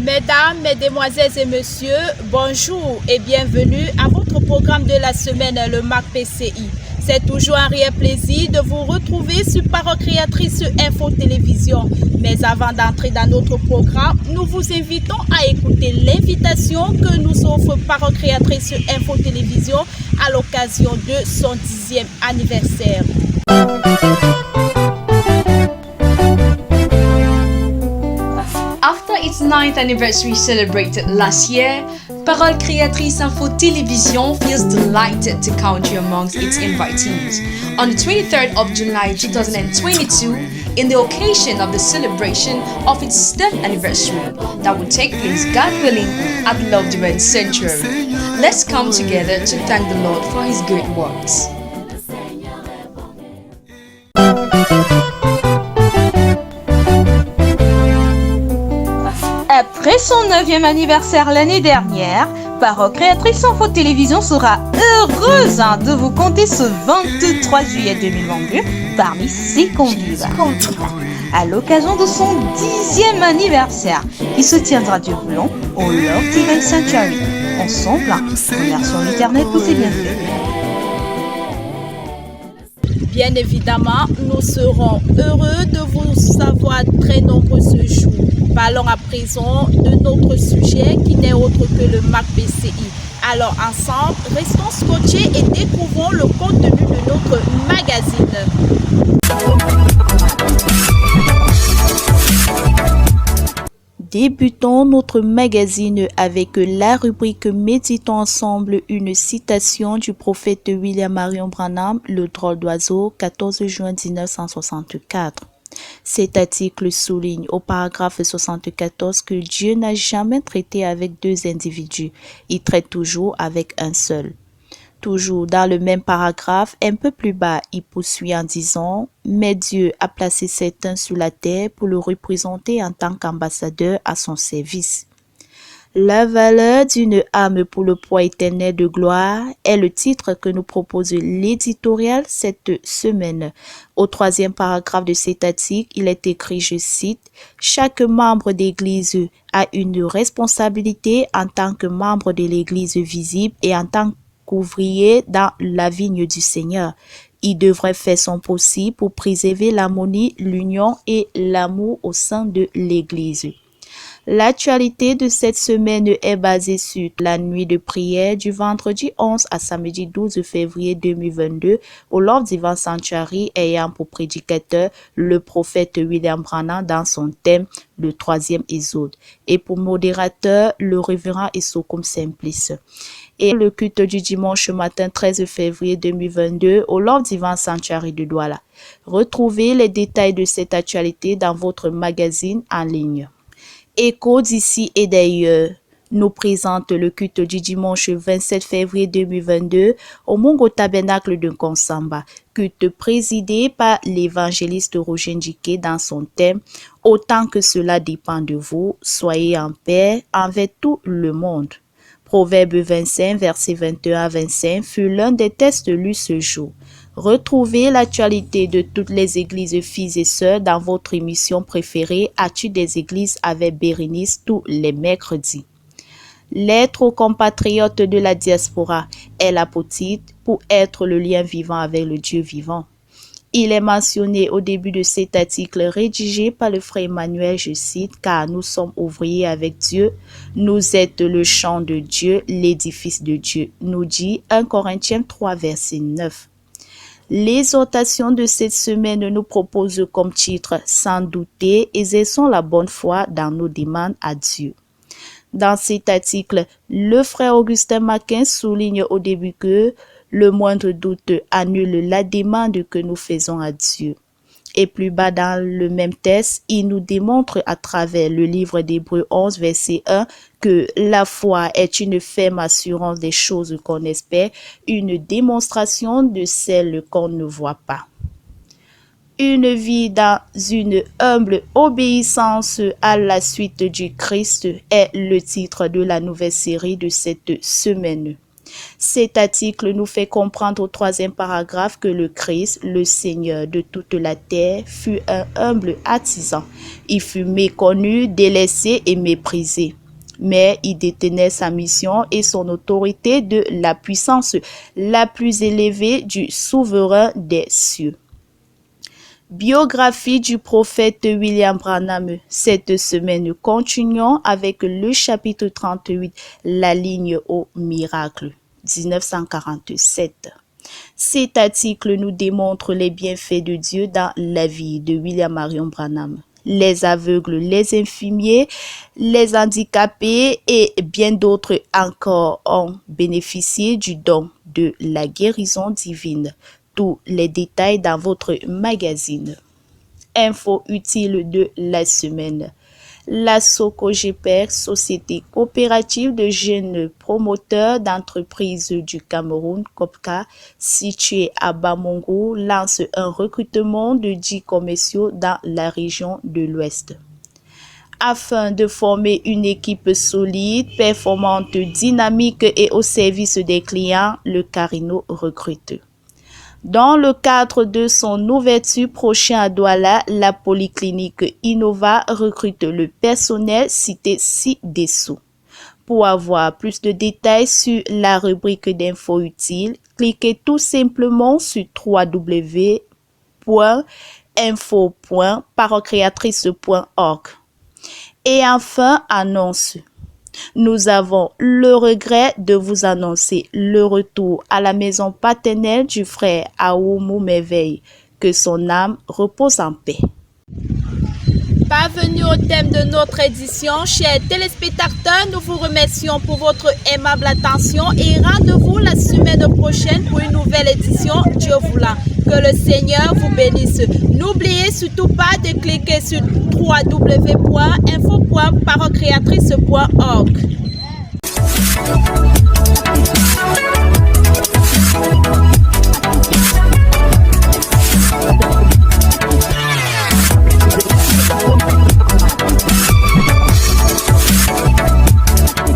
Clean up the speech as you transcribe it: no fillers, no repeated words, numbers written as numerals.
Mesdames, Mesdemoiselles et Messieurs, bonjour et bienvenue à votre programme de la semaine, le MAC PCI. C'est toujours un réel plaisir de vous retrouver sur Parole Créatrice Info Télévision. Mais avant d'entrer dans notre programme, nous vous invitons à écouter l'invitation que nous offre Parole Créatrice Info Télévision à l'occasion de son 10e anniversaire. After its 9th anniversary celebrated last year, Parole Créatrice Info Télévision feels delighted to count you amongst its invitees on the 23rd of July 2022 in the occasion of the celebration of its 10th anniversary that will take place, God willing, at Love Divine Sanctuary. Let's come together to thank the Lord for His great works. Après son 9e anniversaire l'année dernière, Parole Créatrice Info Télévision sera heureuse de vous compter ce 23 juillet 2022 parmi ses convives. À l'occasion de son 10e anniversaire qui se tiendra du Boulon au Love Divine Sanctuary. Ensemble, remercions l'Éternel pour ses bienfaits. Bien évidemment, nous serons heureux de vous savoir très nombreux ce jour. Parlons à présent de notre sujet qui n'est autre que le MAC PCI. Alors ensemble, restons scotchés et découvrons le contenu de notre magazine. Débutons notre magazine avec la rubrique Méditons ensemble, une citation du prophète William Marion Branham, le drôle d'oiseau, 14 juin 1964. Cet article souligne au paragraphe 74 que Dieu n'a jamais traité avec deux individus, il traite toujours avec un seul. Toujours dans le même paragraphe, un peu plus bas, il poursuit en disant « Mais Dieu a placé Satan sur la terre pour le représenter en tant qu'ambassadeur à son service. » La valeur d'une âme pour le poids éternel de gloire est le titre que nous propose l'éditorial cette semaine. Au 3e paragraphe de cet article, il est écrit, je cite, « Chaque membre d'église a une responsabilité en tant que membre de l'église visible et en tant qu'ouvrier dans la vigne du Seigneur. Il devrait faire son possible pour préserver l'harmonie, l'union et l'amour au sein de l'église. » L'actualité de cette semaine est basée sur la nuit de prière du vendredi 11 à samedi 12 février 2022 au Love Divine Sanctuary ayant pour prédicateur le prophète William Branham dans son thème le 3e exode et pour modérateur le révérend Isokum Simplice. Et le culte du dimanche matin 13 février 2022 au Love Divine Sanctuary de Douala. Retrouvez les détails de cette actualité dans votre magazine en ligne. Écho d'ici et d'ailleurs nous présente le culte du dimanche 27 février 2022 au Mongo Tabernacle de Konsamba, culte présidé par l'évangéliste Roger Ndjike dans son thème « Autant que cela dépend de vous, soyez en paix envers tout le monde ». Proverbe 25, verset 21 à 25 fut l'un des textes lus ce jour. Retrouvez l'actualité de toutes les églises filles et sœurs dans votre émission préférée As-tu des églises avec Bérénice tous les mercredis. Lettre aux compatriotes de la diaspora est l'apôtre pour être le lien vivant avec le Dieu vivant. Il est mentionné au début de cet article rédigé par le frère Emmanuel, je cite, « Car nous sommes ouvriers avec Dieu, nous êtes le champ de Dieu, l'édifice de Dieu », nous dit 1 Corinthiens 3, verset 9. L'exhortation de cette semaine nous propose comme titre « Sans douter, exerçons la bonne foi dans nos demandes à Dieu ». Dans cet article, le frère Augustin Maquin souligne au début que le moindre doute annule la demande que nous faisons à Dieu. Et plus bas dans le même texte, il nous démontre à travers le livre d'Hébreux 11, verset 1, que la foi est une ferme assurance des choses qu'on espère, une démonstration de celles qu'on ne voit pas. Une vie dans une humble obéissance à la suite du Christ est le titre de la nouvelle série de cette semaine. Cet article nous fait comprendre au 3e paragraphe que le Christ, le Seigneur de toute la terre, fut un humble artisan. Il fut méconnu, délaissé et méprisé. Mais il détenait sa mission et son autorité de la puissance la plus élevée du souverain des cieux. Biographie du prophète William Branham. Cette semaine, nous continuons avec le chapitre 38, la ligne au miracle, 1947. Cet article nous démontre les bienfaits de Dieu dans la vie de William Marion Branham. Les aveugles, les infirmiers, les handicapés et bien d'autres encore ont bénéficié du don de la guérison divine. Tous les détails dans votre magazine. Info utile de la semaine. La Soko-GPR, Société coopérative de jeunes promoteurs d'entreprises du Cameroun, COPCA, située à Bamongo, lance un recrutement de 10 commerciaux dans la région de l'Ouest. Afin de former une équipe solide, performante, dynamique et au service des clients, le Carino recrute. Dans le cadre de son ouverture prochaine à Douala, la polyclinique Innova recrute le personnel cité ci-dessous. Pour avoir plus de détails sur la rubrique d'infos utiles, cliquez tout simplement sur www.info.parocréatrice.org. Et enfin, annonce. Nous avons le regret de vous annoncer le retour à la maison paternelle du frère Aoumou Merveille. Que son âme repose en paix. Parvenu au thème de notre édition, chers téléspectateurs, nous vous remercions pour votre aimable attention et rendez-vous la semaine prochaine pour une nouvelle édition, Dieu voulant. Que le Seigneur vous bénisse. N'oubliez surtout pas de cliquer sur www.info.parocréatrice.org.